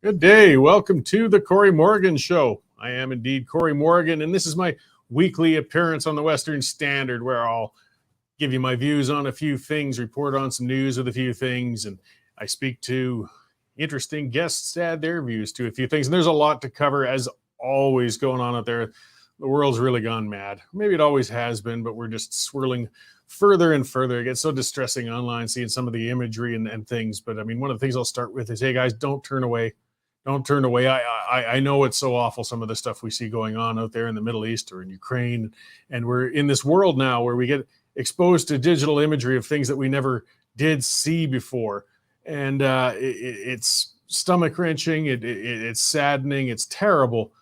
Good day. Welcome to the Cory Morgan Show. I am indeed Cory Morgan, and this is my weekly appearance on the Western Standard where I'll give you my views on a few things, report on some news with a few things, and I speak to interesting guests to add their views to a few things. And there's a lot to cover, as always, going on out there. The world's really gone mad. Maybe it always has been, but we're just swirling further and further. It gets so distressing online seeing some of the imagery and things. But I mean, one of the things I'll start with is, hey guys, don't turn away. Don't turn away. I know it's so awful, some of the stuff we see going on out there in the Middle East or in Ukraine. And we're in this world now where we get exposed to digital imagery of things that we never did see before. And it's stomach wrenching. It's saddening. It's terrible.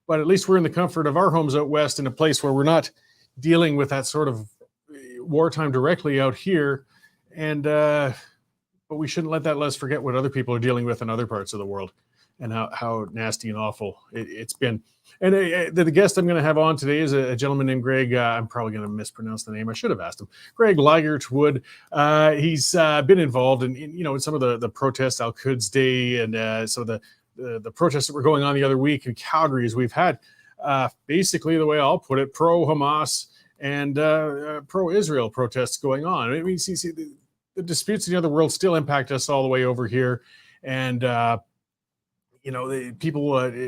But at least we're in the comfort of our homes out west in a place where we're not dealing with that sort of wartime directly out here. And but we shouldn't let that let us forget what other people are dealing with in other parts of the world and how nasty and awful it's been. And the guest I'm going to have on today is a gentleman named Greg. I'm probably going to mispronounce the name. I should have asked him. Greg Ligertwood. He's been involved in some of the protests, Al-Quds Day, and some of the protests that were going on the other week in Calgary. As we've had basically, the way I'll put it, pro-Hamas and pro-Israel protests going on. I mean, see the disputes in the other world still impact us all the way over here, and the people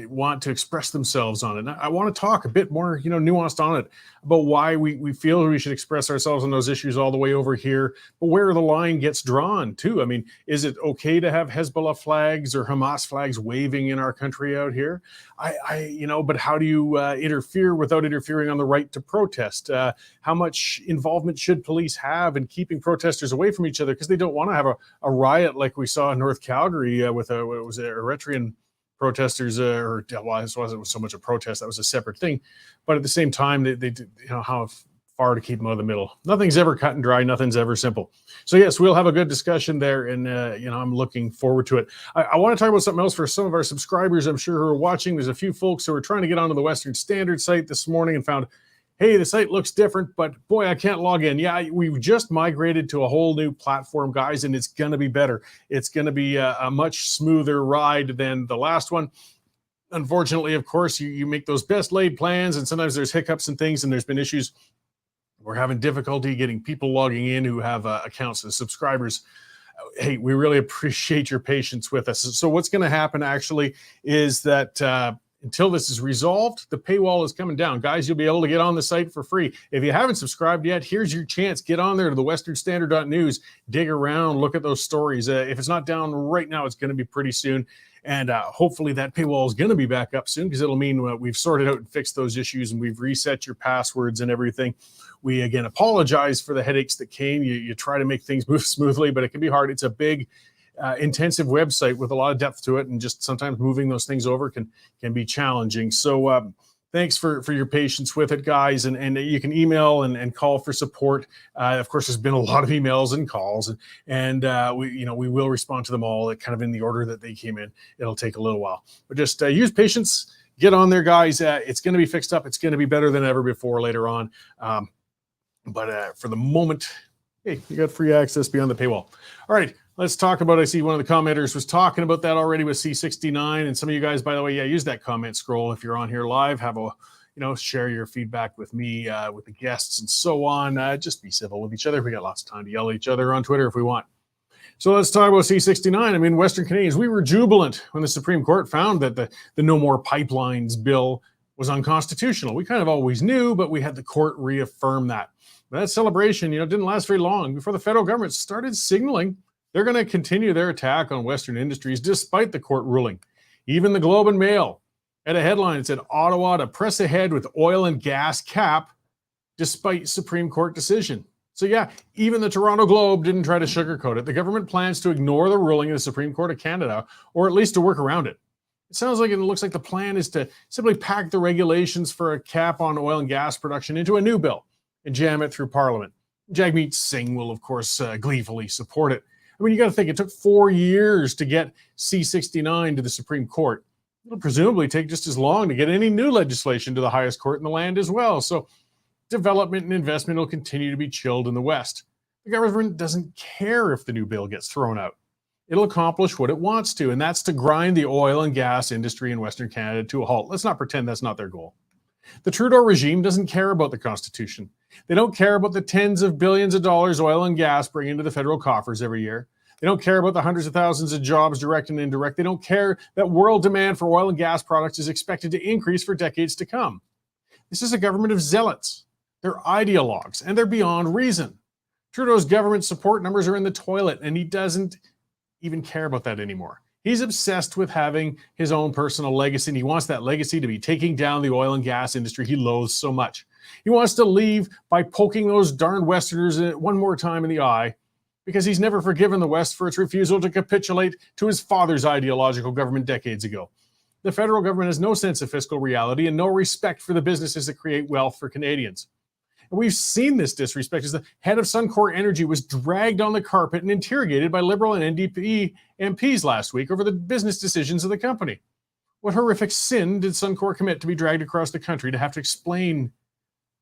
want to express themselves on it. And I want to talk a bit more, nuanced on it about why we feel we should express ourselves on those issues all the way over here, but where the line gets drawn too. I mean, is it okay to have Hezbollah flags or Hamas flags waving in our country out here? But how do you interfere without interfering on the right to protest? How much involvement should police have in keeping protesters away from each other because they don't want to have a riot like we saw in North Calgary with Eritrean protesters, it wasn't so much a protest, that was a separate thing. But at the same time, they how far to keep them out of the middle. Nothing's ever cut and dry. Nothing's ever simple. So yes, we'll have a good discussion there, and I'm looking forward to it. I want to talk about something else for some of our subscribers, I'm sure, who are watching. There's a few folks who are trying to get onto the Western Standard site this morning and found, hey, the site looks different, but boy, I can't log in. Yeah, we've just migrated to a whole new platform, guys, and it's going to be better. It's going to be a much smoother ride than the last one. Unfortunately, of course, you make those best laid plans, and sometimes there's hiccups and things, and there's been issues. We're having difficulty getting people logging in who have accounts as subscribers. Hey, we really appreciate your patience with us. So what's going to happen actually is that until this is resolved, the paywall is coming down. Guys, you'll be able to get on the site for free. If you haven't subscribed yet, here's your chance. Get on there to the westernstandard.news, dig around, look at those stories. If it's not down right now, it's going to be pretty soon. And hopefully that paywall is going to be back up soon, because it'll mean we've sorted out and fixed those issues and we've reset your passwords and everything. We, again, apologize for the headaches that came. You try to make things move smoothly, but it can be hard. It's a big, intensive website with a lot of depth to it, and just sometimes moving those things over can be challenging. So thanks for your patience with it, guys, and you can email and call for support. Of course, there's been a lot of emails and calls, and we will respond to them all kind of in the order that they came in. It'll take a little while, but just use patience. Get on there, guys. It's going to be fixed up. It's going to be better than ever before later on. But for the moment, hey, you got free access beyond the paywall. All right, let's talk about, I see one of the commenters was talking about that already with C-69. And some of you guys, by the way, use that comment scroll if you're on here live. Have share your feedback with me, with the guests and so on. Just be civil with each other. We got lots of time to yell at each other on Twitter if we want. So let's talk about C-69. I mean, Western Canadians, we were jubilant when the Supreme Court found that the No More Pipelines bill was unconstitutional. We kind of always knew, but we had the court reaffirm that. But that celebration, didn't last very long before the federal government started signaling they're going to continue their attack on Western industries despite the court ruling. Even the Globe and Mail had a headline that said, Ottawa to press ahead with oil and gas cap despite Supreme Court decision. So yeah, even the Toronto Globe didn't try to sugarcoat it. The government plans to ignore the ruling of the Supreme Court of Canada, or at least to work around it. It sounds like it looks like the plan is to simply pack the regulations for a cap on oil and gas production into a new bill and jam it through Parliament. Jagmeet Singh will, of course, gleefully support it. I mean, you got to think, it took 4 years to get C-69 to the Supreme Court. It'll presumably take just as long to get any new legislation to the highest court in the land as well. So development and investment will continue to be chilled in the West. The government doesn't care if the new bill gets thrown out. It'll accomplish what it wants to, and that's to grind the oil and gas industry in Western Canada to a halt. Let's not pretend that's not their goal. The Trudeau regime doesn't care about the Constitution. They don't care about the tens of billions of dollars oil and gas bring into the federal coffers every year. They don't care about the hundreds of thousands of jobs, direct and indirect. They don't care that world demand for oil and gas products is expected to increase for decades to come. This is a government of zealots. They're ideologues, and they're beyond reason. Trudeau's government support numbers are in the toilet, and he doesn't even care about that anymore. He's obsessed with having his own personal legacy, and he wants that legacy to be taking down the oil and gas industry he loathes so much. He wants to leave by poking those darn Westerners one more time in the eye, because he's never forgiven the West for its refusal to capitulate to his father's ideological government decades ago. The federal government has no sense of fiscal reality and no respect for the businesses that create wealth for Canadians. And we've seen this disrespect as the head of Suncor Energy was dragged on the carpet and interrogated by Liberal and NDP MPs last week over the business decisions of the company. What horrific sin did Suncor commit to be dragged across the country to have to explain,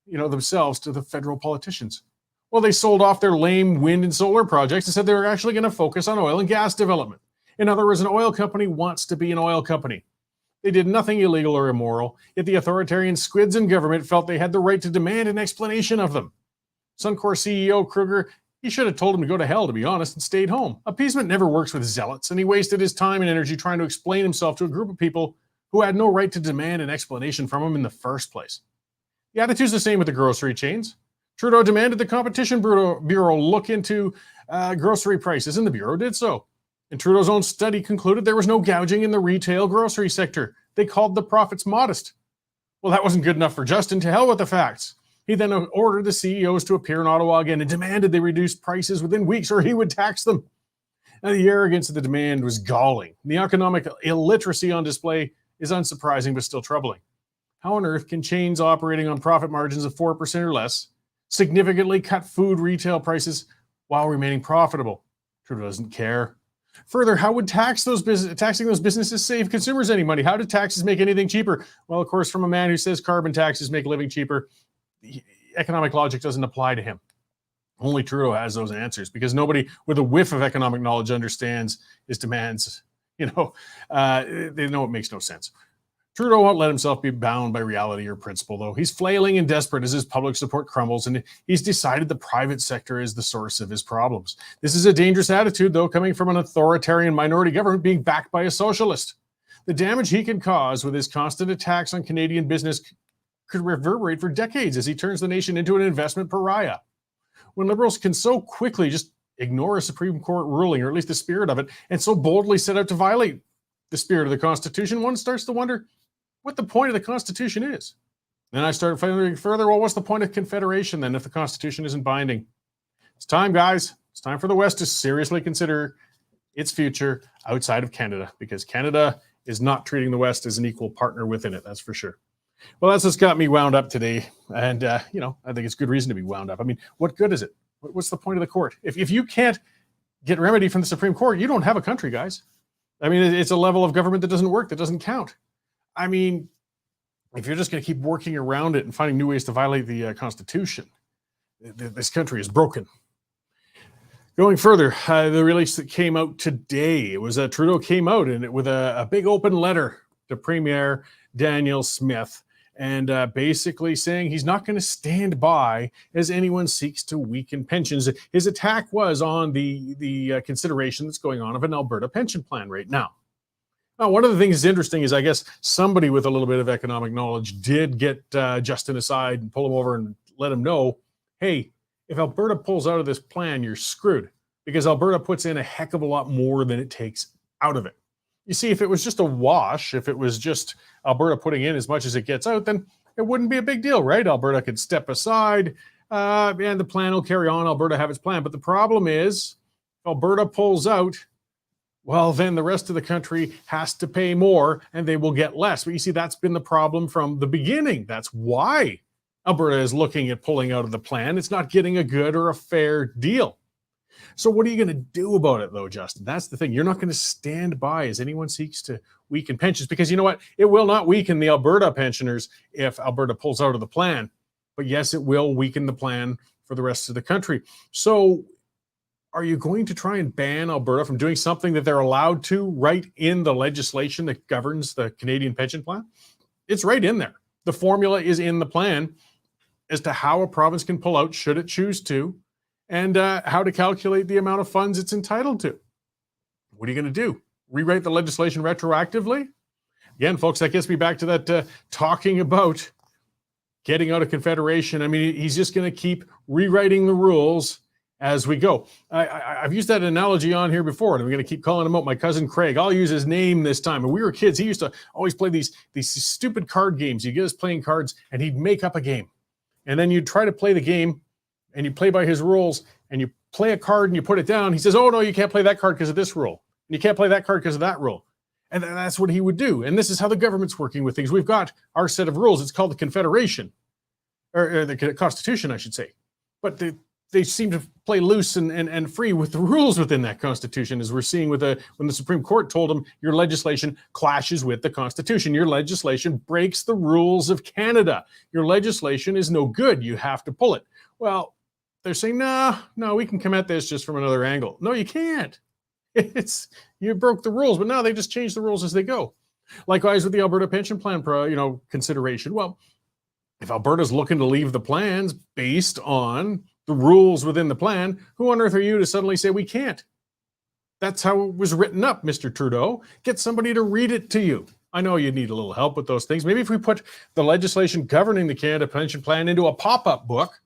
themselves to the federal politicians? Well, they sold off their lame wind and solar projects and said they were actually going to focus on oil and gas development. In other words, an oil company wants to be an oil company. They did nothing illegal or immoral, yet the authoritarian squids in government felt they had the right to demand an explanation of them. Suncor CEO Kruger, he should have told him to go to hell, to be honest, and stayed home. Appeasement never works with zealots, and he wasted his time and energy trying to explain himself to a group of people who had no right to demand an explanation from him in the first place. The attitude's the same with the grocery chains. Trudeau demanded the Competition Bureau look into grocery prices, and the Bureau did so. And Trudeau's own study concluded there was no gouging in the retail grocery sector. They called the profits modest. Well, that wasn't good enough for Justin. To hell with the facts. He then ordered the CEOs to appear in Ottawa again and demanded they reduce prices within weeks or he would tax them. Now, the arrogance of the demand was galling. The economic illiteracy on display is unsurprising but still troubling. How on earth can chains operating on profit margins of 4% or less significantly cut food retail prices while remaining profitable? Trudeau doesn't care. Further, how would taxing those businesses save consumers any money? How do taxes make anything cheaper? Well, of course, from a man who says carbon taxes make living cheaper, economic logic doesn't apply to him. Only Trudeau has those answers, because nobody with a whiff of economic knowledge understands his demands. They know it makes no sense. Trudeau won't let himself be bound by reality or principle, though. He's flailing and desperate as his public support crumbles, and he's decided the private sector is the source of his problems. This is a dangerous attitude, though, coming from an authoritarian minority government being backed by a socialist. The damage he can cause with his constant attacks on Canadian business could reverberate for decades as he turns the nation into an investment pariah. When Liberals can so quickly just ignore a Supreme Court ruling, or at least the spirit of it, and so boldly set out to violate the spirit of the Constitution, one starts to wonder what the point of the Constitution is. Then I started wondering further, well, what's the point of Confederation then if the Constitution isn't binding? It's time, guys. It's time for the West to seriously consider its future outside of Canada, because Canada is not treating the West as an equal partner within it, that's for sure. Well, that's what's got me wound up today. And, I think it's good reason to be wound up. I mean, what good is it? What's the point of the court? If you can't get remedy from the Supreme Court, you don't have a country, guys. I mean, it's a level of government that doesn't work, that doesn't count. I mean, if you're just going to keep working around it and finding new ways to violate the Constitution, this country is broken. Going further, the release that came out today, it was Trudeau came out with a big open letter to Premier Daniel Smith, and basically saying he's not going to stand by as anyone seeks to weaken pensions. His attack was on the consideration that's going on of an Alberta pension plan right now. Now, one of the things that's interesting is, I guess, somebody with a little bit of economic knowledge did get Justin aside and pull him over and let him know, hey, if Alberta pulls out of this plan, you're screwed, because Alberta puts in a heck of a lot more than it takes out of it. You see, if it was just a wash, if it was just Alberta putting in as much as it gets out, then it wouldn't be a big deal, right? Alberta could step aside and the plan will carry on. Alberta have its plan. But the problem is, if Alberta pulls out, well, then the rest of the country has to pay more and they will get less. But you see, that's been the problem from the beginning. That's why Alberta is looking at pulling out of the plan. It's not getting a good or a fair deal. So what are you going to do about it, though, Justin? That's the thing. You're not going to stand by as anyone seeks to weaken pensions, because you know what? It will not weaken the Alberta pensioners if Alberta pulls out of the plan. But yes, it will weaken the plan for the rest of the country. So are you going to try and ban Alberta from doing something that they're allowed to right in the legislation that governs the Canadian pension plan? It's right in there. The formula is in the plan as to how a province can pull out should it choose to, and how to calculate the amount of funds it's entitled to. What are you going to do? Rewrite the legislation retroactively? Again, folks, that gets me back to that talking about getting out of Confederation. I mean, he's just going to keep rewriting the rules as we go. I've used that analogy on here before, and I'm going to keep calling him out. My cousin Craig, I'll use his name this time. When we were kids, he used to always play these stupid card games. You get us playing cards, and he'd make up a game. And then you'd try to play the game, and you play by his rules, and you play a card, and you put it down. He says, oh, no, you can't play that card because of this rule. And you can't play that card because of that rule. And that's what he would do. And this is how the government's working with things. We've got our set of rules. It's called the Confederation, or the Constitution, I should say. But they seem to play loose and free with the rules within that Constitution, as we're seeing with when the Supreme Court told them your legislation clashes with the Constitution. Your legislation breaks the rules of Canada. Your legislation is no good. You have to pull it. Well, they're saying, no, we can come at this just from another angle. No, you can't. You broke the rules, but now they just change the rules as they go. Likewise with the Alberta pension plan, consideration. Well, if Alberta's looking to leave the plans based on the rules within the plan, who on earth are you to suddenly say we can't? That's how it was written up, Mr. Trudeau. Get somebody to read it to you. I know you need a little help with those things. Maybe if we put the legislation governing the Canada pension plan into a pop-up book,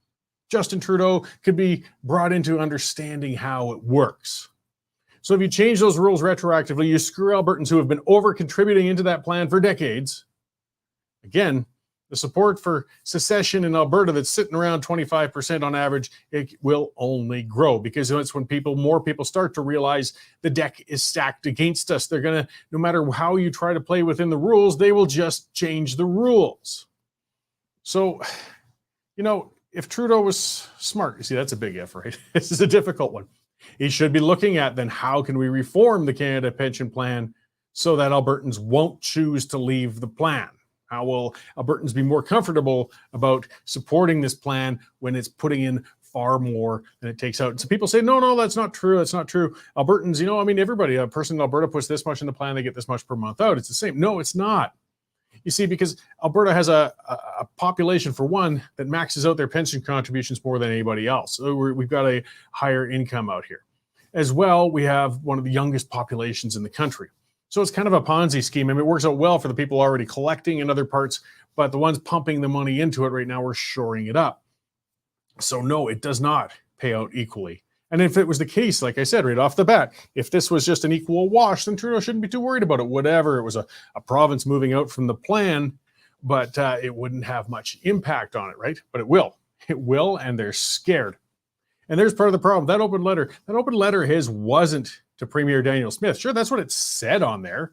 Justin Trudeau could be brought into understanding how it works. So if you change those rules retroactively, you screw Albertans who have been over-contributing into that plan for decades. Again, the support for secession in Alberta that's sitting around 25% on average, it will only grow, because it's when more people start to realize the deck is stacked against us. They're going to, no matter how you try to play within the rules, they will just change the rules. So, if Trudeau was smart, you see, that's a big if, right? This is a difficult one. He should be looking at, then, how can we reform the Canada pension plan so that Albertans won't choose to leave the plan? How will Albertans be more comfortable about supporting this plan when it's putting in far more than it takes out? And so people say, no, that's not true. That's not true. Albertans, everybody, a person in Alberta puts this much in the plan, they get this much per month out. It's the same. No, it's not. You see, because Alberta has a population, for one, that maxes out their pension contributions more than anybody else. So we've got a higher income out here. As well, we have one of the youngest populations in the country. So it's kind of a Ponzi scheme. I mean, it works out well for the people already collecting in other parts, but the ones pumping the money into it right now, we're shoring it up. So no, it does not pay out equally. And if it was the case, like I said, right off the bat, if this was just an equal wash, then Trudeau shouldn't be too worried about it. Whatever, it was a province moving out from the plan, but it wouldn't have much impact on it, right? But it will. It will, and they're scared. And there's part of the problem. That open letter his wasn't to Premier Daniel Smith. Sure, that's what it said on there.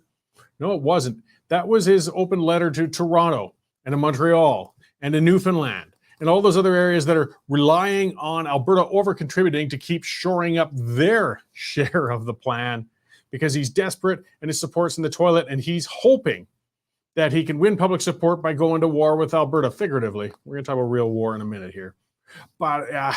No, it wasn't. That was his open letter to Toronto and to Montreal and to Newfoundland and all those other areas that are relying on Alberta over-contributing to keep shoring up their share of the plan, because he's desperate and his support's in the toilet, and he's hoping that he can win public support by going to war with Alberta, figuratively. We're going to talk about real war in a minute here. But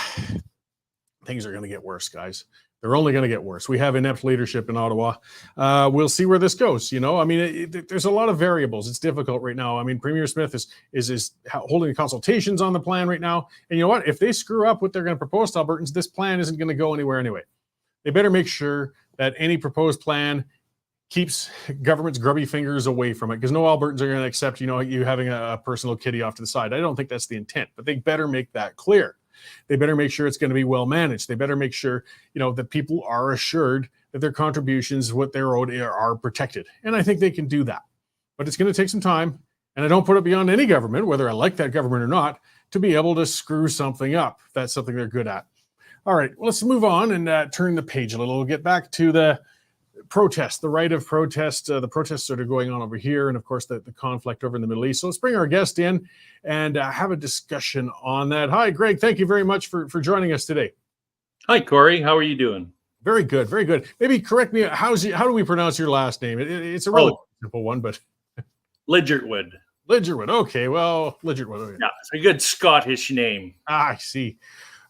things are going to get worse, guys. They're only going to get worse. We have inept leadership in Ottawa. We'll see where this goes. There's a lot of variables. It's difficult right now. I mean, Premier Smith is holding consultations on the plan right now. And you know what? If they screw up what they're going to propose to Albertans, this plan isn't going to go anywhere anyway. They better make sure that any proposed plan keeps government's grubby fingers away from it, because no Albertans are going to accept, you having a personal kitty off to the side. I don't think that's the intent, but they better make that clear. They better make sure it's going to be well managed. They better make sure, that people are assured that their contributions, what they're owed, are protected. And I think they can do that. But it's going to take some time. And I don't put it beyond any government, whether I like that government or not, to be able to screw something up. That's something they're good at. All right, well, let's move on and turn the page a little. We'll get back to the protest, the right of protest, the protests that are going on over here, and of course the conflict over in the Middle East. So let's bring our guest in and have a discussion on that. Hi, Greg. Thank you very much for joining us today. Hi, Cory. How are you doing? Very good, very good. Maybe correct me. How do we pronounce your last name? It's a really simple one, but Ligertwood. Ligertwood. Okay, well, Ligertwood. Okay. Yeah, it's a good Scottish name. I see.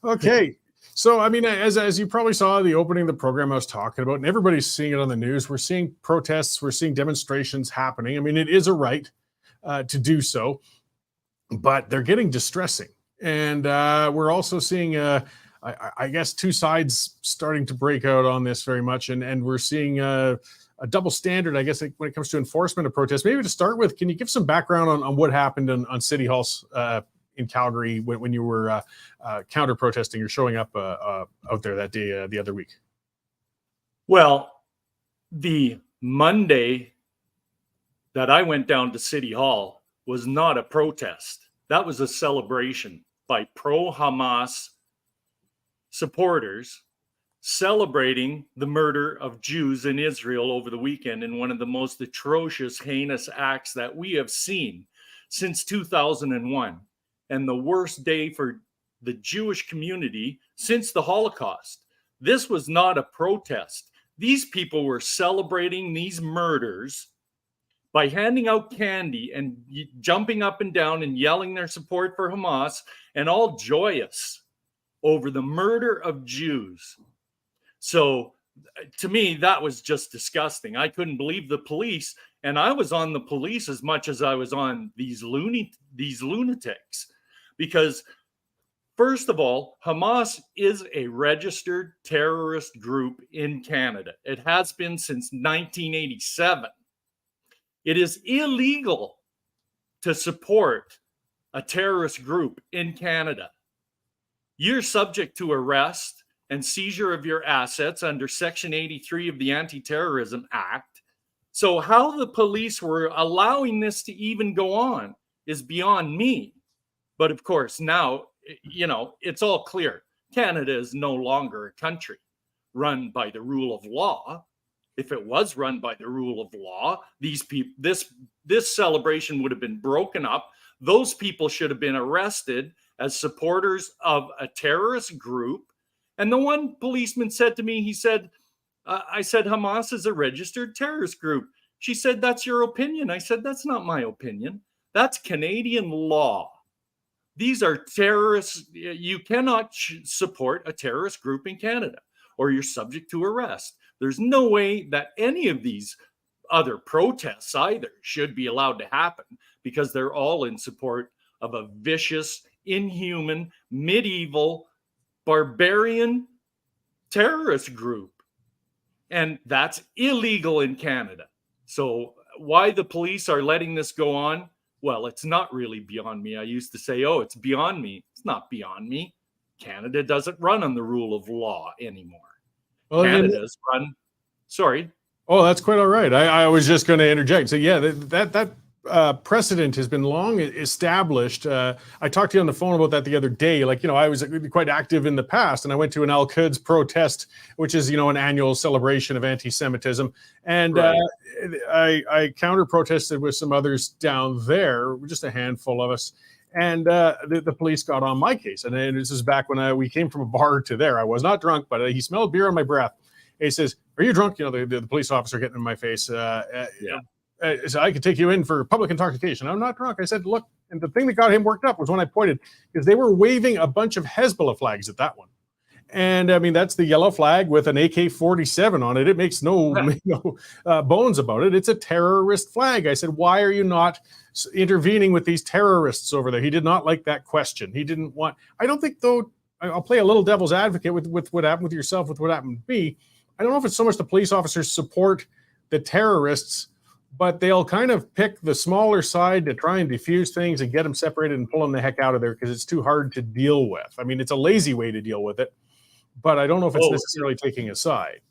Okay. So, I mean, as you probably saw the opening of the program I was talking about, and everybody's seeing it on the news, we're seeing protests, we're seeing demonstrations happening. I mean, it is a right to do so, but they're getting distressing. And we're also seeing, I guess, two sides starting to break out on this very much. And we're seeing a double standard, I guess, when it comes to enforcement of protests. Maybe to start with, can you give some background on what happened on City Halls in Calgary when you were counter protesting or showing up out there that day the other week? Well, the Monday that I went down to City Hall was not a protest. That was a celebration by pro-Hamas supporters celebrating the murder of Jews in Israel over the weekend in one of the most atrocious, heinous acts that we have seen since 2001, and the worst day for the Jewish community since the Holocaust. This was not a protest. These people were celebrating these murders by handing out candy and jumping up and down and yelling their support for Hamas, and all joyous over the murder of Jews. So to me, that was just disgusting. I couldn't believe the police, and I was on the police as much as I was on these lunatics, because first of all, Hamas is a registered terrorist group in Canada. It has been since 1987. It is illegal to support a terrorist group in Canada. You're subject to arrest and seizure of your assets under Section 83 of the Anti-Terrorism Act. So how the police were allowing this to even go on is beyond me. But of course, now, it's all clear. Canada is no longer a country run by the rule of law. If it was run by the rule of law, these people, this celebration would have been broken up. Those people should have been arrested as supporters of a terrorist group. And the one policeman said to me, he said, I said, Hamas is a registered terrorist group. She said, that's your opinion. I said, that's not my opinion. That's Canadian law. These are terrorists. You cannot support a terrorist group in Canada, or you're subject to arrest. There's no way that any of these other protests either should be allowed to happen, because they're all in support of a vicious, inhuman, medieval, barbarian terrorist group. And that's illegal in Canada. So why the police are letting this go on? Well, it's not really beyond me. I used to say, oh, it's beyond me. It's not beyond me. Canada doesn't run on the rule of law anymore. Well, Canada's run. Sorry. Oh, that's quite all right. I was just going to interject. So yeah, that precedent has been long established. I talked to you on the phone about that the other day. I was quite active in the past, and I went to an Al-Quds protest, which is, an annual celebration of anti-Semitism. And right. I counter-protested with some others down there, just a handful of us. And the police got on my case. And this is back when we came from a bar to there. I was not drunk, but he smelled beer on my breath. He says, "Are you drunk?" The police officer getting in my face. Yeah. So I could take you in for public intoxication. I'm not drunk. I said, look, and the thing that got him worked up was when I pointed, because they were waving a bunch of Hezbollah flags at that one. And I mean, that's the yellow flag with an AK-47 on it. It makes no bones about it. It's a terrorist flag. I said, why are you not intervening with these terrorists over there? He did not like that question. He didn't want, I don't think, though, I'll play a little devil's advocate with what happened with yourself, with what happened to me. I don't know if it's so much the police officers support the terrorists, but they'll kind of pick the smaller side to try and diffuse things and get them separated and pull them the heck out of there because it's too hard to deal with. I mean, it's a lazy way to deal with it, but I don't know if it's necessarily taking a side.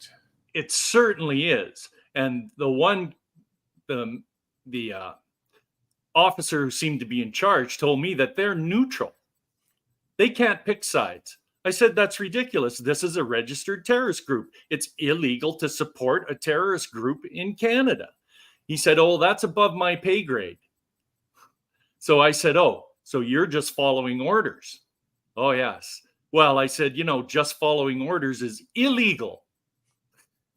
It certainly is. And the officer who seemed to be in charge told me that they're neutral. They can't pick sides. I said, that's ridiculous. This is a registered terrorist group. It's illegal to support a terrorist group in Canada. He said, oh, that's above my pay grade. So I said, oh, so you're just following orders? Oh, yes. Well, I said, just following orders is illegal.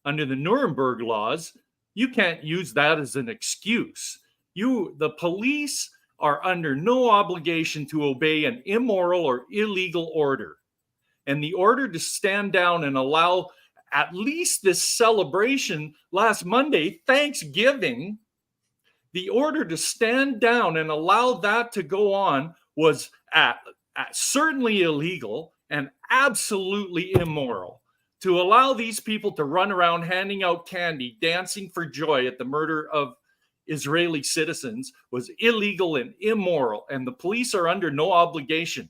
Under the Nuremberg laws, you can't use that as an excuse. The police are under no obligation to obey an immoral or illegal order. And the order to stand down and allow at least this celebration last Monday, Thanksgiving, the order to stand down and allow that to go on was certainly illegal and absolutely immoral. To allow these people to run around handing out candy, dancing for joy at the murder of Israeli citizens was illegal and immoral. And the police are under no obligation,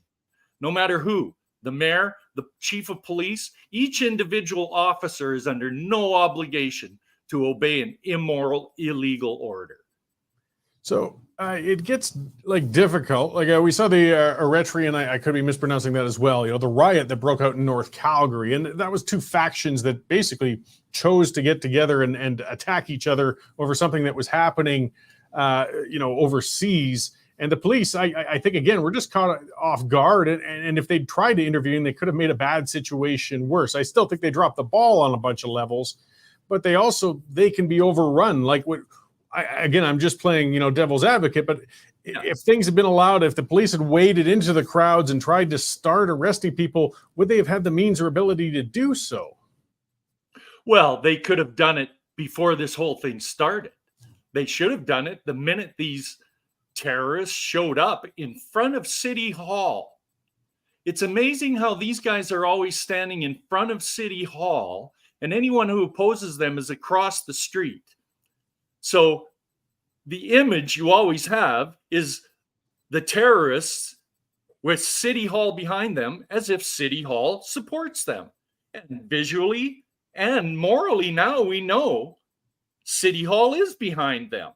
no matter who, the mayor, the chief of police, each individual officer is under no obligation to obey an immoral, illegal order. So it gets like difficult. Like we saw the Eritrean, I could be mispronouncing that as well. You know, the riot that broke out in North Calgary, and that was two factions that basically chose to get together and attack each other over something that was happening, overseas. And the police, I think, again, were just caught off guard. And if they'd tried to intervene, they could have made a bad situation worse. I still think they dropped the ball on a bunch of levels, but they can be overrun. Like what. I'm just playing, devil's advocate, but if things had been allowed, if the police had waded into the crowds and tried to start arresting people, would they have had the means or ability to do so? Well, they could have done it before this whole thing started. They should have done it the minute these terrorists showed up in front of City Hall. It's amazing how these guys are always standing in front of City Hall, and anyone who opposes them is across the street. So the image you always have is the terrorists with City Hall behind them, as if City Hall supports them. And visually and morally now we know City Hall is behind them.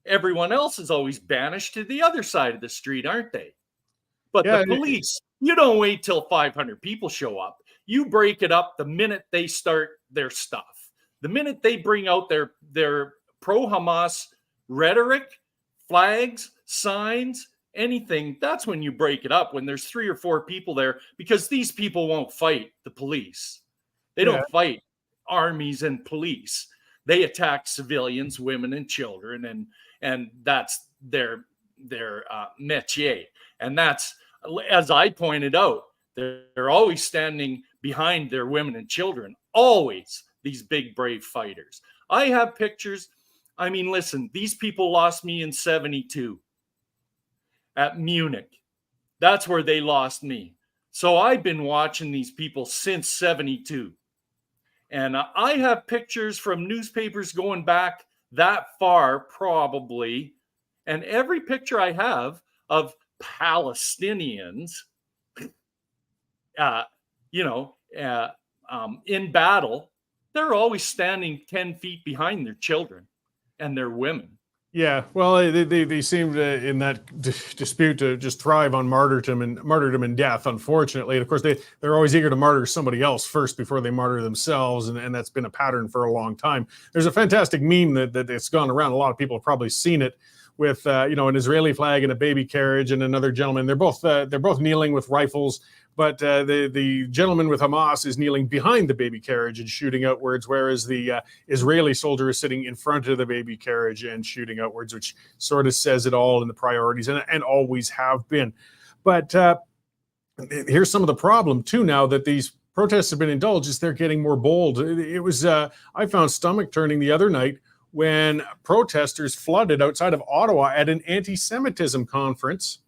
Everyone else is always banished to the other side of the street, aren't they? But the police, you don't wait till 500 people show up. You break it up the minute they start their stuff. The minute they bring out their pro-Hamas rhetoric, flags, signs, anything, that's when you break it up, when there's 3 or 4 people there, because these people won't fight the police. They don't fight armies and police. They attack civilians, women and children, and that's their métier. And that's, as I pointed out, they're always standing behind their women and children, always, these big, brave fighters. I have pictures. I mean, listen, these people lost me in 72 at Munich. That's where they lost me. So I've been watching these people since 72. And I have pictures from newspapers going back that far, probably. And every picture I have of Palestinians, in battle, they're always standing 10 feet behind their children and their women. Yeah, well, they seem to, in that dispute, to just thrive on martyrdom and death, unfortunately. And of course, they're always eager to martyr somebody else first before they martyr themselves, and that's been a pattern for a long time. There's a fantastic meme that it's gone around. A lot of people have probably seen it with an Israeli flag and a baby carriage and another gentleman. They're both kneeling with rifles, but the gentleman with Hamas is kneeling behind the baby carriage and shooting outwards, whereas the Israeli soldier is sitting in front of the baby carriage and shooting outwards, which sort of says it all in the priorities and always have been. But here's some of the problem too now that these protests have been indulged is they're getting more bold. It was I found stomach turning the other night when protesters flooded outside of Ottawa at an anti-Semitism conference.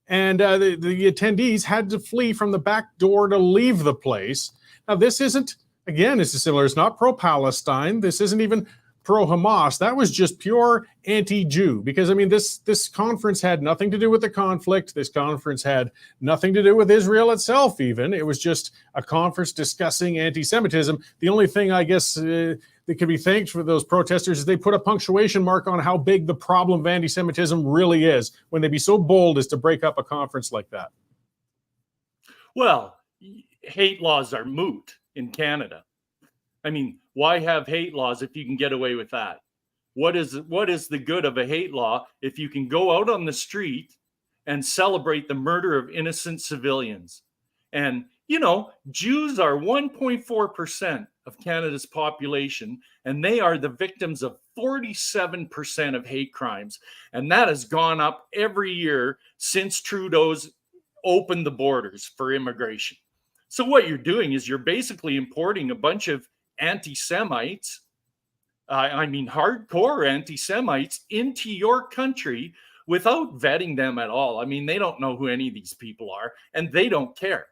And the attendees had to flee from the back door to leave the place. Now, this isn't, again, this is similar. It's not pro-Palestine. This isn't even pro-Hamas. That was just pure anti-Jew. Because, I mean, this conference had nothing to do with the conflict. This conference had nothing to do with Israel itself, even. It was just a conference discussing anti-Semitism. The only thing, I guess, that can be thanked for those protesters is they put a punctuation mark on how big the problem of anti-Semitism really is when they be so bold as to break up a conference like that. Well, hate laws are moot in Canada. I mean, why have hate laws if you can get away with that? What is the good of a hate law if you can go out on the street and celebrate the murder of innocent civilians? And, Jews are 1.4% of Canada's population, and they are the victims of 47% of hate crimes. And that has gone up every year since Trudeau's opened the borders for immigration. So what you're doing is you're basically importing a bunch of anti-Semites, hardcore anti-Semites into your country without vetting them at all. I mean, they don't know who any of these people are, and they don't care.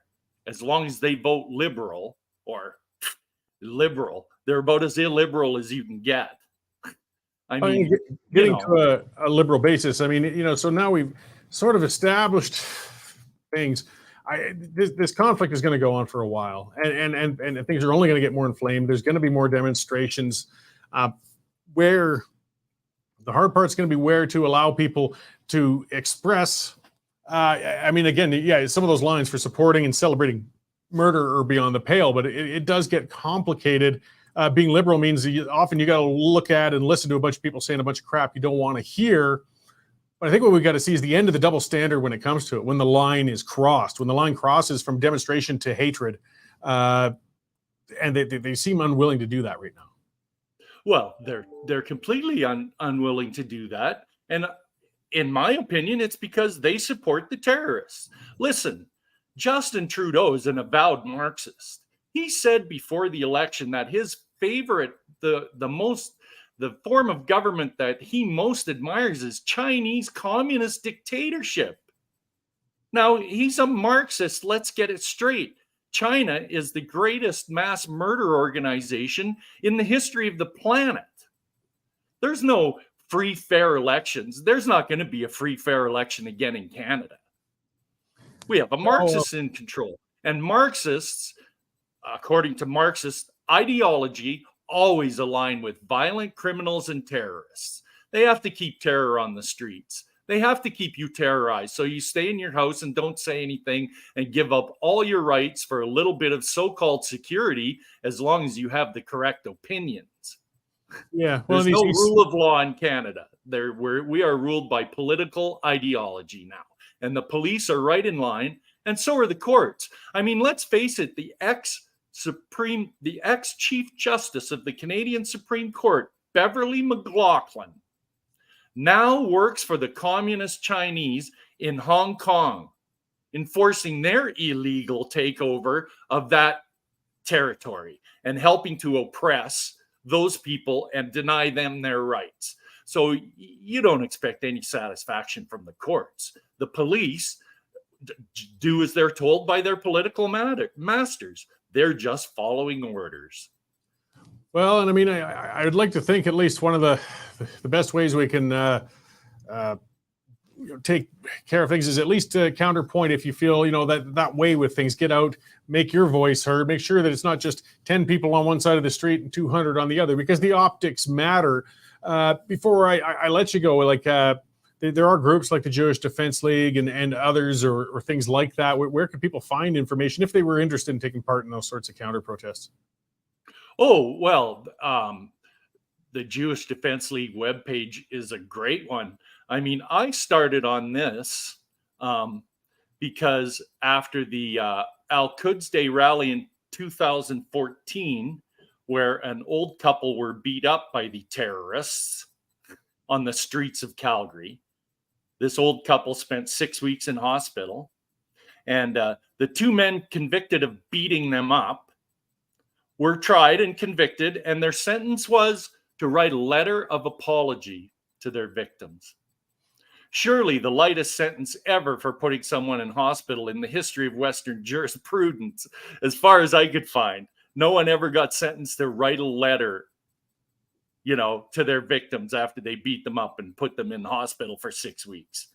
As long as they vote liberal or liberal, they're about as illiberal as you can get. I mean, getting to a liberal basis. I mean, so now we've sort of established things. This conflict is going to go on for a while, and things are only going to get more inflamed. There's going to be more demonstrations. Where the hard part's going to be where to allow people to express. I mean, again, yeah, some of those lines for supporting and celebrating murder are beyond the pale, but it does get complicated. Being liberal means often you got to look at and listen to a bunch of people saying a bunch of crap you don't want to hear. But I think what we've got to see is the end of the double standard when it comes to it, when the line is crossed, when the line crosses from demonstration to hatred. And they seem unwilling to do that right now. Well, they're completely unwilling to do that. And in my opinion, it's because they support the terrorists. Listen, Justin Trudeau is an avowed Marxist. He said before the election that his favorite, the form of government that he most admires is Chinese communist dictatorship. Now, he's a Marxist. Let's get it straight. China is the greatest mass murder organization in the history of the planet. There's no free, fair elections. There's not going to be a free, fair election again in Canada. We have a Marxist in control. And Marxists, according to Marxist ideology, always align with violent criminals and terrorists. They have to keep terror on the streets. They have to keep you terrorized. So you stay in your house and don't say anything and give up all your rights for a little bit of so-called security as long as you have the correct opinions. Yeah. Well, there's no rule of law in Canada. We are ruled by political ideology now. And the police are right in line, and so are the courts. I mean, let's face it, the ex-Chief Justice of the Canadian Supreme Court, Beverly McLaughlin, now works for the Communist Chinese in Hong Kong, enforcing their illegal takeover of that territory and helping to oppress those people and deny them their rights. So you don't expect any satisfaction from the courts. The police do as they're told by their political masters. They're just following orders. Well, and I mean, I would like to think at least one of the best ways we can take care of things is at least to counterpoint if you feel, that way with things. Get out, make your voice heard, make sure that it's not just 10 people on one side of the street and 200 on the other, because the optics matter. Before I let you go, like there are groups like the Jewish Defense League and others or things like that. Where could people find information if they were interested in taking part in those sorts of counter protests? Oh, well, the Jewish Defense League webpage is a great one. I mean, I started on this because after the Al-Quds Day rally in 2014, where an old couple were beat up by the terrorists on the streets of Calgary, this old couple spent 6 weeks in hospital, and the two men convicted of beating them up were tried and convicted, and their sentence was to write a letter of apology to their victims. Surely the lightest sentence ever for putting someone in hospital in the history of Western jurisprudence, as far as I could find. No one ever got sentenced to write a letter, to their victims after they beat them up and put them in the hospital for 6 weeks.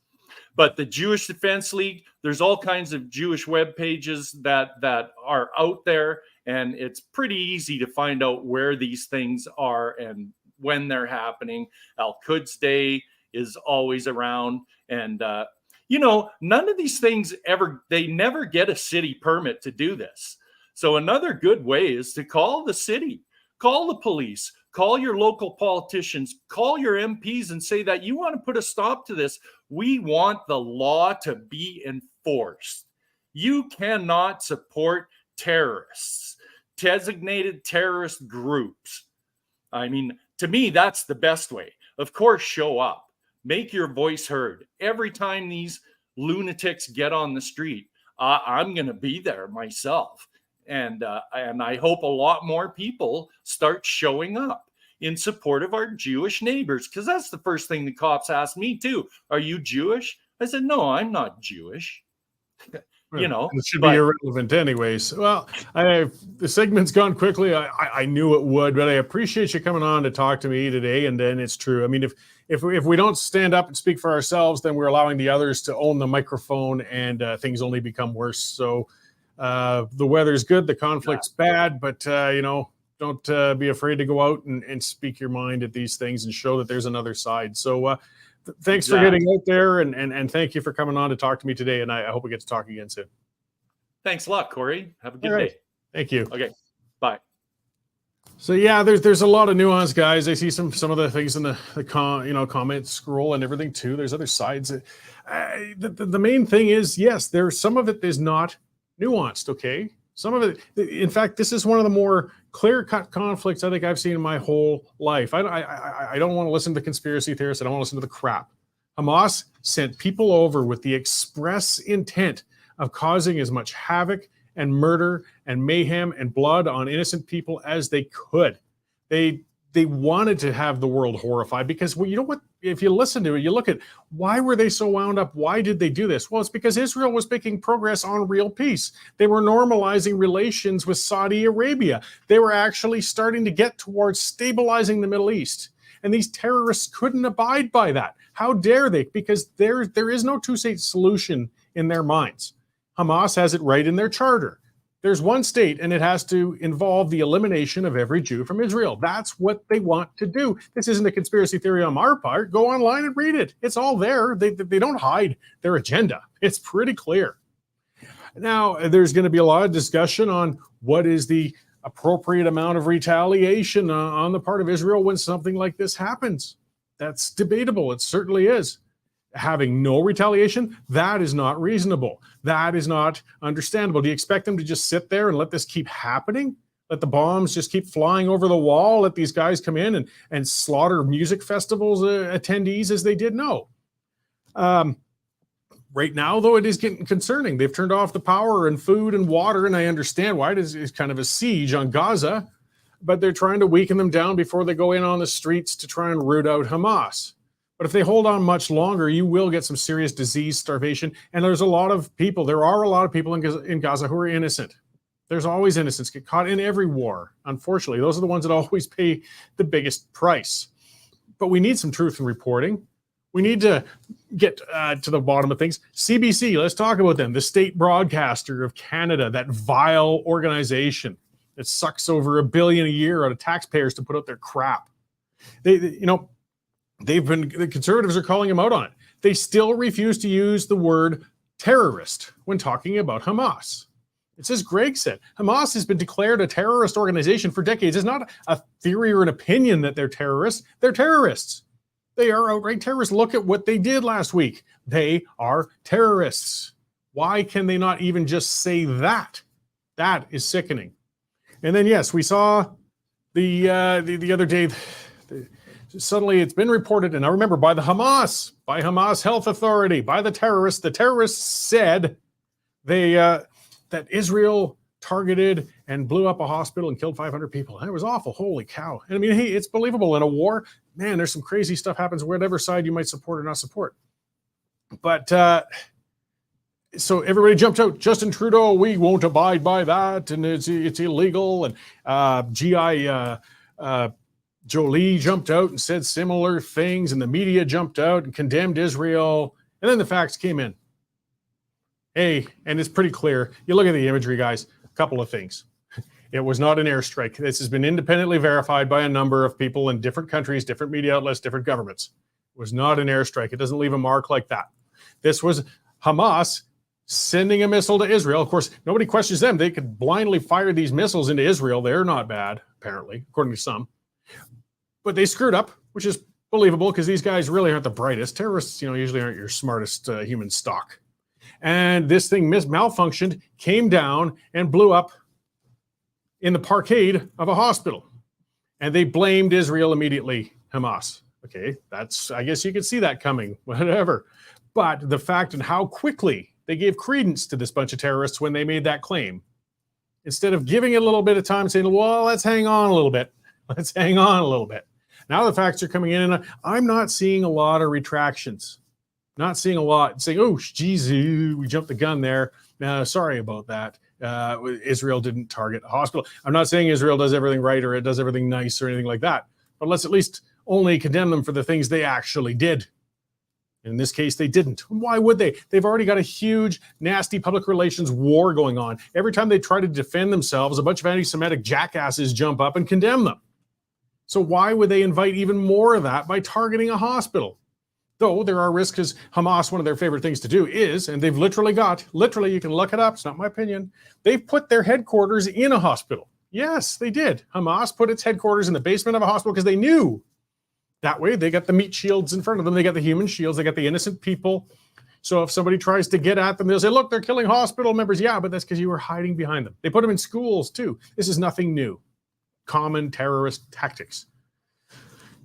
But the Jewish Defense League, there's all kinds of Jewish web pages that are out there, and it's pretty easy to find out where these things are and when they're happening. Al-Quds Day is always around, and none of these things they never get a city permit to do this. So another good way is to call the city, call the police, call your local politicians, call your MPs and say that you want to put a stop to this. We want the law to be enforced. You cannot support terrorists, designated terrorist groups. I mean, to me, that's the best way. Of course, show up, make your voice heard. Every time these lunatics get on the street, I'm going to be there myself. And I hope a lot more people start showing up in support of our Jewish neighbors, because that's the first thing the cops asked me too. Are you Jewish? I said, no, I'm not Jewish. You know, it should be irrelevant anyways. Well, the segment's gone quickly. I knew it would, but I appreciate you coming on to talk to me today. And then it's true. I mean, if we don't stand up and speak for ourselves, then we're allowing the others to own the microphone, and things only become worse. So the weather's good, the conflict's bad, but you know, don't be afraid to go out and speak your mind at these things and show that there's another side. So thanks for getting out there, and thank you for coming on to talk to me today. And I hope we get to talk again soon. Thanks a lot, Cory. Have a good day. Thank you. Okay. Bye. So yeah, there's a lot of nuance, guys. I see some of the things in the comment scroll and everything too. There's other sides. The main thing is, yes, there's some of it is not nuanced. Okay. Some of it, in fact, this is one of the more clear-cut conflicts I think I've seen in my whole life. I don't want to listen to the conspiracy theorists. I don't want to listen to the crap. Hamas sent people over with the express intent of causing as much havoc and murder and mayhem and blood on innocent people as they could. They wanted to have the world horrified because, well, you know what? If you listen to it, you look at why were they so wound up? Why did they do this? Well, it's because Israel was making progress on real peace. They were normalizing relations with Saudi Arabia. They were actually starting to get towards stabilizing the Middle East. And these terrorists couldn't abide by that. How dare they? Because there is no two-state solution in their minds. Hamas has it right in their charter. There's one state, and it has to involve the elimination of every Jew from Israel. That's what they want to do. This isn't a conspiracy theory on our part. Go online and read it. It's all there. They don't hide their agenda. It's pretty clear. Now, there's going to be a lot of discussion on what is the appropriate amount of retaliation on the part of Israel when something like this happens. That's debatable. It certainly is. Having no retaliation, that is not reasonable. That is not understandable. Do you expect them to just sit there and let this keep happening? Let the bombs just keep flying over the wall? Let these guys come in and slaughter music festivals attendees as they did? No. Right now, though, it is getting concerning. They've turned off the power and food and water, and I understand why. It is kind of a siege on Gaza, but they're trying to weaken them down before they go in on the streets to try and root out Hamas. But if they hold on much longer, you will get some serious disease, starvation, and there are a lot of people in Gaza who are innocent. There's always innocents get caught in every war. Unfortunately, those are the ones that always pay the biggest price. But we need some truth in reporting. We need to get to the bottom of things. CBC, let's talk about them. The state broadcaster of Canada, that vile organization that sucks over $1 billion a year out of taxpayers to put out their crap. The conservatives are calling him out on it. They still refuse to use the word terrorist when talking about Hamas. It's as Greg said, Hamas has been declared a terrorist organization for decades. It's not a theory or an opinion that they're terrorists. They're terrorists. They are outright terrorists. Look at what they did last week. They are terrorists. Why can they not even just say that? That is sickening. And then, yes, we saw the other day, suddenly it's been reported, and I remember by Hamas Health Authority, by the terrorists. The terrorists said that Israel targeted and blew up a hospital and killed 500 people. And it was awful. Holy cow. And I mean, hey, it's believable in a war. Man, there's some crazy stuff happens whatever side you might support or not support. But so everybody jumped out. Justin Trudeau, we won't abide by that, and it's illegal. And G.I. Jolie jumped out and said similar things, and the media jumped out and condemned Israel. And then the facts came in. Hey, and it's pretty clear. You look at the imagery, guys, a couple of things. It was not an airstrike. This has been independently verified by a number of people in different countries, different media outlets, different governments. It was not an airstrike. It doesn't leave a mark like that. This was Hamas sending a missile to Israel. Of course, nobody questions them. They could blindly fire these missiles into Israel. They're not bad, apparently, according to some. But they screwed up, which is believable because these guys really aren't the brightest. Terrorists, usually aren't your smartest human stock. And this thing malfunctioned, came down, and blew up in the parkade of a hospital. And they blamed Israel immediately, Hamas. Okay, I guess you could see that coming, whatever. But the fact and how quickly they gave credence to this bunch of terrorists when they made that claim instead of giving it a little bit of time, saying, well, let's hang on a little bit. Let's hang on a little bit. Now the facts are coming in, and I'm not seeing a lot of retractions. Not seeing a lot saying, oh, geez, we jumped the gun there. Sorry about that. Israel didn't target a hospital. I'm not saying Israel does everything right or it does everything nice or anything like that. But let's at least only condemn them for the things they actually did. In this case, they didn't. Why would they? They've already got a huge, nasty public relations war going on. Every time they try to defend themselves, a bunch of anti-Semitic jackasses jump up and condemn them. So why would they invite even more of that by targeting a hospital? Though there are risks, because Hamas, one of their favorite things to do is, and they've literally, you can look it up, it's not my opinion, they've put their headquarters in a hospital. Yes, they did. Hamas put its headquarters in the basement of a hospital because they knew. That way, they got the meat shields in front of them. They got the human shields. They got the innocent people. So if somebody tries to get at them, they'll say, look, they're killing hospital members. Yeah, but that's because you were hiding behind them. They put them in schools, too. This is nothing new. Common terrorist tactics.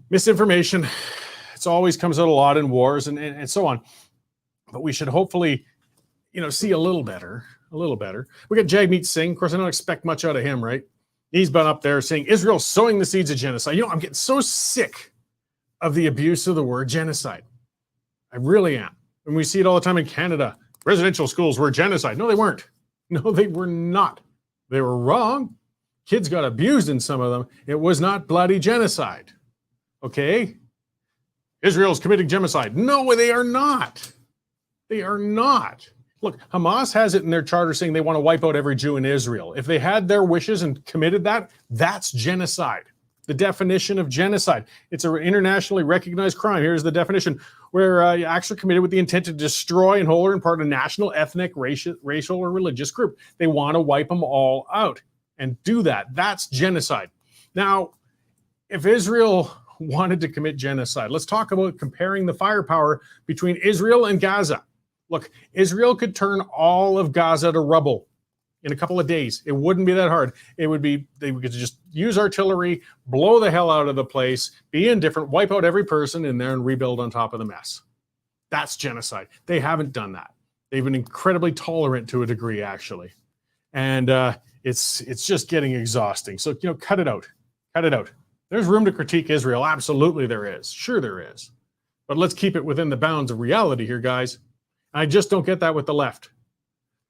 Misinformation. It always comes out a lot in wars and so on. But we should hopefully, see a little better. We got Jagmeet Singh. Of course, I don't expect much out of him, right? He's been up there saying Israel's sowing the seeds of genocide. I'm getting so sick of the abuse of the word genocide. I really am. And we see it all the time in Canada. Residential schools were genocide. No, they weren't. No, they were not. They were wrong. Kids got abused in some of them. It was not bloody genocide. Okay? Israel's committing genocide. No, they are not. They are not. Look, Hamas has it in their charter saying they want to wipe out every Jew in Israel. If they had their wishes and committed that, that's genocide. The definition of genocide. It's an internationally recognized crime. Here's the definition, where acts are committed with the intent to destroy in whole or in part a national, ethnic, racial, or religious group. They want to wipe them all out and do that. That's genocide. Now, if Israel wanted to commit genocide, let's talk about comparing the firepower between Israel and Gaza. Look, Israel could turn all of Gaza to rubble in a couple of days. It wouldn't be that hard. They could just use artillery, blow the hell out of the place, be indifferent, wipe out every person in there and rebuild on top of the mess. That's genocide. They haven't done that. They've been incredibly tolerant to a degree, actually. And it's just getting exhausting. So, cut it out. Cut it out. There's room to critique Israel. Absolutely there is. Sure there is. But let's keep it within the bounds of reality here, guys. I just don't get that with the left.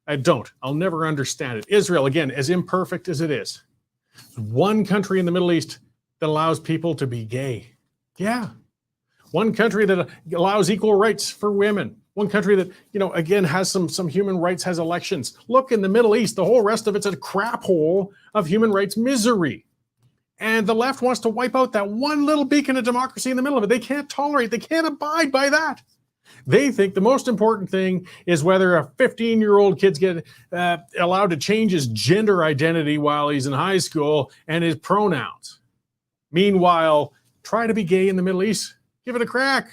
I don't. I'll never understand it. Israel, again, as imperfect as it is, one country in the Middle East that allows people to be gay. Yeah. One country that allows equal rights for women. One country that, again, has some human rights, has elections. Look, in the Middle East, the whole rest of it's a crap hole of human rights misery. And the left wants to wipe out that one little beacon of democracy in the middle of it. They can't tolerate, they can't abide by that. They think the most important thing is whether a 15-year-old kid's get allowed to change his gender identity while he's in high school and his pronouns. Meanwhile, try to be gay in the Middle East. Give it a crack.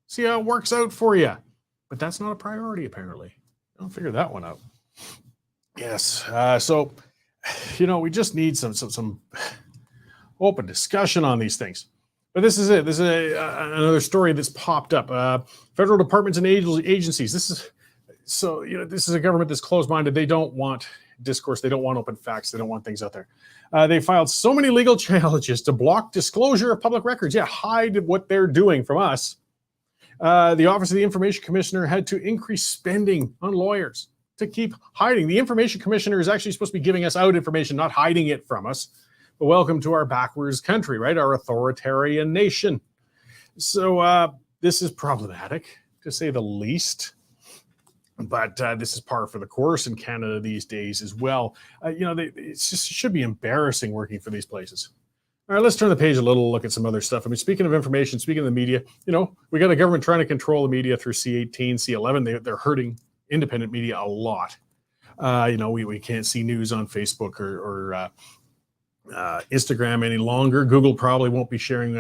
See how it works out for you. But that's not a priority, apparently. I'll figure that one out. Yes. So, we just need some open discussion on these things. But this is it. This is another story that's popped up. Federal departments and agencies. This is a government that's closed-minded. They don't want discourse. They don't want open facts. They don't want things out there. They filed so many legal challenges to block disclosure of public records. Yeah, hide what they're doing from us. The Office of the Information Commissioner had to increase spending on lawyers to keep hiding. The Information Commissioner is actually supposed to be giving us out information, not hiding it from us. But welcome to our backwards country, right? Our authoritarian nation. So this is problematic, to say the least. But this is par for the course in Canada these days as well. It should be embarrassing working for these places. All right, let's turn the page a little, look at some other stuff. I mean, speaking of information, speaking of the media, we got a government trying to control the media through C-18, C-11. They're hurting independent media a lot. We can't see news on Facebook or Instagram any longer. Google probably won't be sharing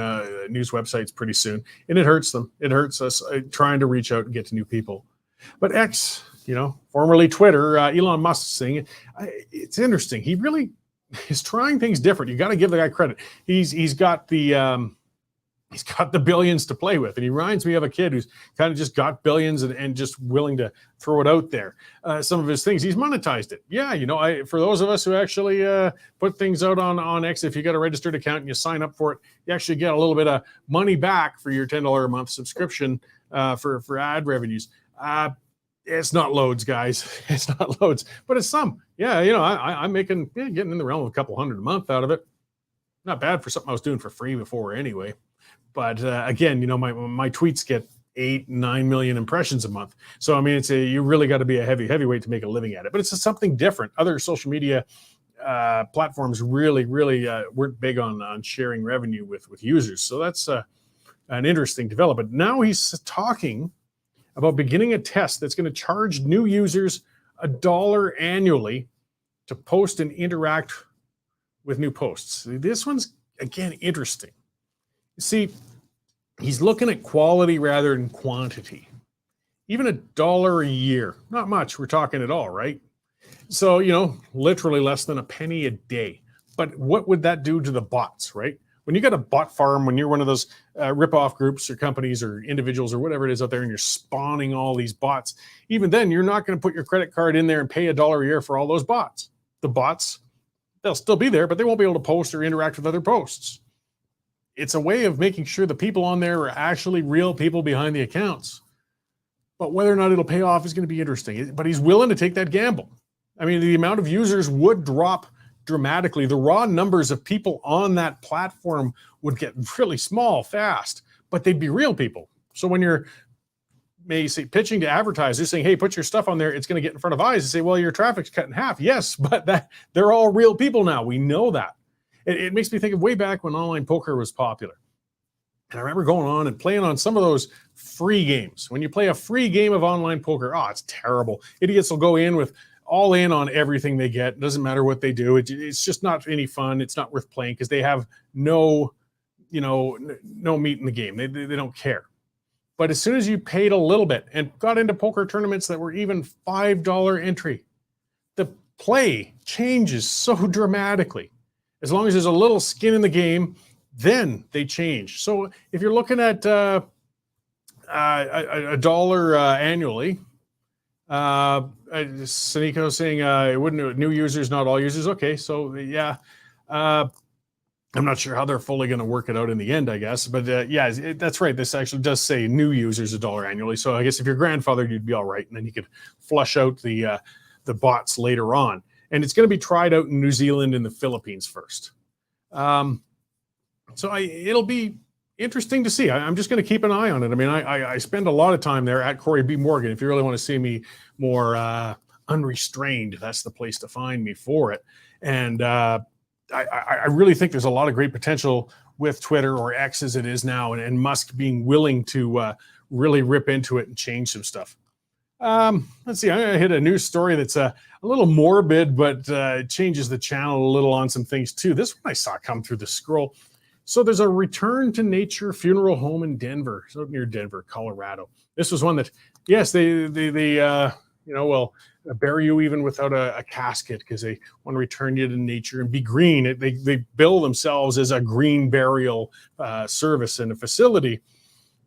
news websites pretty soon. And it hurts them. It hurts us trying to reach out and get to new people. But X, formerly Twitter, Elon Musk saying, it's interesting. He really is trying things different. You got to give the guy credit. He's got the he's got the billions to play with. And he reminds me of a kid who's kind of just got billions and just willing to throw it out there. Some of his things, he's monetized it. Yeah, for those of us who actually put things out on X, if you got a registered account and you sign up for it, you actually get a little bit of money back for your $10 a month subscription for ad revenues. It's not loads, guys. It's not loads, but it's some. Yeah, I'm making, getting in the realm of a couple $100 a month out of it. Not bad for something I was doing for free before anyway. But again, my tweets get 8-9 million impressions a month. So I mean, you really got to be a heavyweight to make a living at it. But it's something different. Other social media platforms really weren't big on sharing revenue with users. So that's an interesting development. Now he's talking about beginning a test that's going to charge new users $1 annually to post and interact with new posts. This one's, again, interesting. See, he's looking at quality rather than quantity. Even $1 a year, not much we're talking at all, right? So, literally less than a penny a day. But what would that do to the bots, right? When you got a bot farm, when you're one of those rip-off groups or companies or individuals or whatever it is out there and you're spawning all these bots, even then, you're not going to put your credit card in there and pay $1 a year for all those bots. The bots, they'll still be there, but they won't be able to post or interact with other posts. It's a way of making sure the people on there are actually real people behind the accounts. But whether or not it'll pay off is going to be interesting. But he's willing to take that gamble. I mean, the amount of users would drop dramatically. The raw numbers of people on that platform would get really small fast, but they'd be real people. So when you're pitching to advertisers saying, hey, put your stuff on there, it's going to get in front of eyes and say, well, your traffic's cut in half. Yes, but they're all real people now. We know that. It makes me think of way back when online poker was popular. And I remember going on and playing on some of those free games. When you play a free game of online poker, it's terrible. Idiots will go in with all in on everything they get. It doesn't matter what they do. It's just not any fun. It's not worth playing because they have no meat in the game. They don't care. But as soon as you paid a little bit and got into poker tournaments that were even $5 entry, the play changes so dramatically. As long as there's a little skin in the game, then they change. So if you're looking at $1 annually, Saniko saying it wouldn't new users, not all users. Okay, so yeah, I'm not sure how they're fully going to work it out in the end, I guess. But that's right. This actually does say new users $1 annually. So I guess if you're grandfathered, you'd be all right, and then you could flush out the bots later on. And it's going to be tried out in New Zealand and the Philippines first. So it'll be interesting to see. I'm just going to keep an eye on it. I mean, I spend a lot of time there at Cory B. Morgan. If you really want to see me more unrestrained, that's the place to find me for it. And I really think there's a lot of great potential with Twitter, or X as it is now, and Musk being willing to really rip into it and change some stuff. Let's see. I'm going to hit a news story that's a little morbid, but changes the channel a little on some things too. This one I saw come through the scroll. So there's a return to nature funeral home in Denver, so near Denver, Colorado. This was one that, yes, they will bury you even without a casket because they want to return you to nature and be green. They bill themselves as a green burial service in a facility.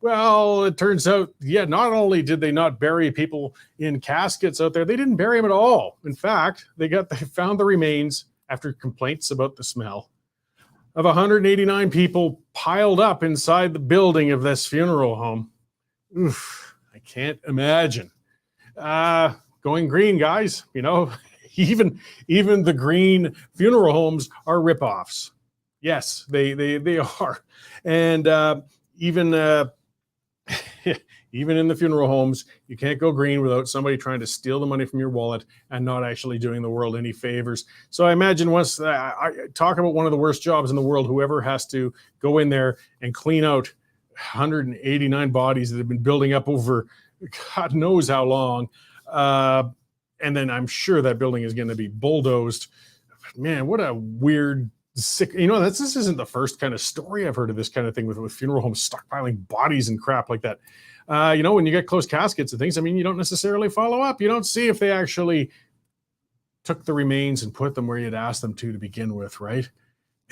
Well, it turns out, not only did they not bury people in caskets out there, they didn't bury them at all. In fact, they found the remains after complaints about the smell of 189 people piled up inside the building of this funeral home. Oof, I can't imagine. Going green, guys. Even the green funeral homes are ripoffs. Yes, they are. And even in the funeral homes, you can't go green without somebody trying to steal the money from your wallet and not actually doing the world any favors. So I imagine once I talk about one of the worst jobs in the world, whoever has to go in there and clean out 189 bodies that have been building up over God knows how long. And then I'm sure that building is going to be bulldozed. Man, what a weird, sick, this isn't the first kind of story I've heard of this kind of thing with funeral homes stockpiling bodies and crap like that. When you get closed caskets and things, I mean, you don't necessarily follow up. You don't see if they actually took the remains and put them where you'd asked them to begin with, right?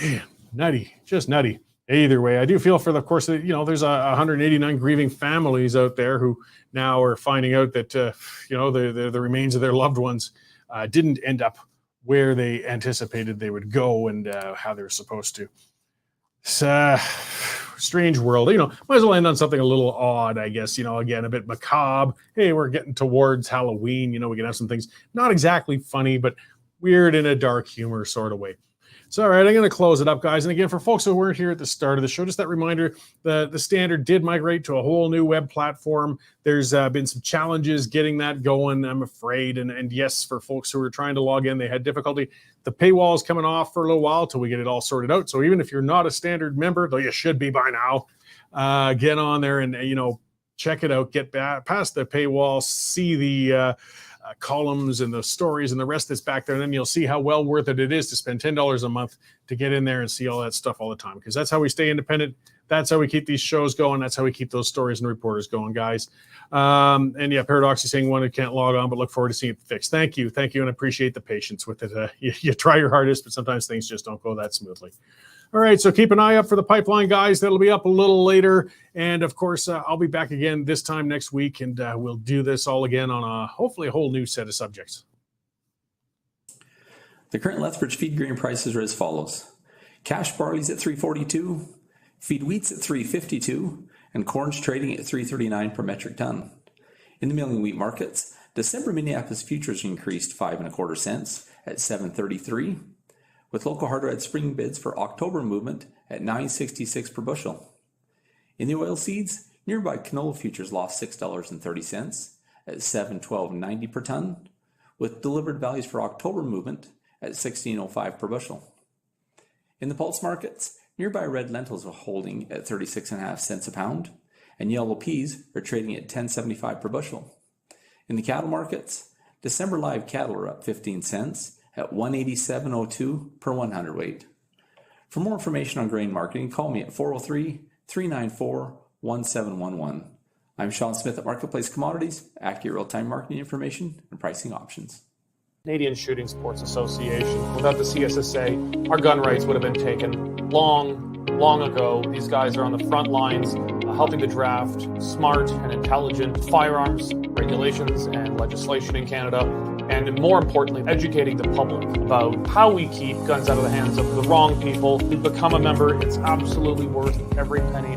Man, nutty, just nutty. Either way, I do feel for the, of course, there's 189 grieving families out there who now are finding out that, the remains of their loved ones didn't end up where they anticipated they would go and how they're supposed to. It's a strange world. Might as well end on something a little odd, I guess, again, a bit macabre. Hey, we're getting towards Halloween. We can have some things not exactly funny, but weird in a dark humor sort of way. So, all right, I'm going to close it up, guys. And again, for folks who weren't here at the start of the show, just that reminder, the Standard did migrate to a whole new web platform. There's been some challenges getting that going, I'm afraid. And yes, for folks who were trying to log in, they had difficulty. The paywall is coming off for a little while till we get it all sorted out. So even if you're not a Standard member, though you should be by now, get on there and, check it out, get past the paywall, see the columns and the stories and the rest that's back there, and then you'll see how well worth it is to spend $10 a month to get in there and see all that stuff all the time, because that's how we stay independent. That's how we keep these shows going. That's how we keep those stories and reporters going, guys. And yeah, Paradox is saying one who can't log on, but look forward to seeing it fixed. Thank you, and I appreciate the patience with it. You try your hardest, but sometimes things just don't go that smoothly. All right, so keep an eye up for the pipeline, guys. That'll be up a little later. And, of course, I'll be back again this time next week, and we'll do this all again on hopefully a whole new set of subjects. The current Lethbridge feed grain prices are as follows. Cash barley's at $3.42, feed wheat's at $3.52, and corn's trading at $3.39 per metric ton. In the milling wheat markets, December Minneapolis futures increased 5 1/4 cents at $7.33. with local hard red spring bids for October movement at $9.66 per bushel. In the oil seeds, nearby canola futures lost $6.30 at $7.1290 per ton, with delivered values for October movement at $16.05 per bushel. In the pulse markets, nearby red lentils are holding at 36.5 cents a pound, and yellow peas are trading at $10.75 per bushel. In the cattle markets, December live cattle are up 15 cents at $187.02 per 100 weight. For more information on grain marketing, call me at 403-394-1711. I'm Sean Smith at Marketplace Commodities, accurate real-time marketing information and pricing options. Canadian Shooting Sports Association. Without the CSSA, our gun rights would have been taken long ago. These guys are on the front lines helping to draft smart and intelligent firearms regulations and legislation in Canada, and more importantly, educating the public about how we keep guns out of the hands of the wrong people. To become a member, it's absolutely worth every penny.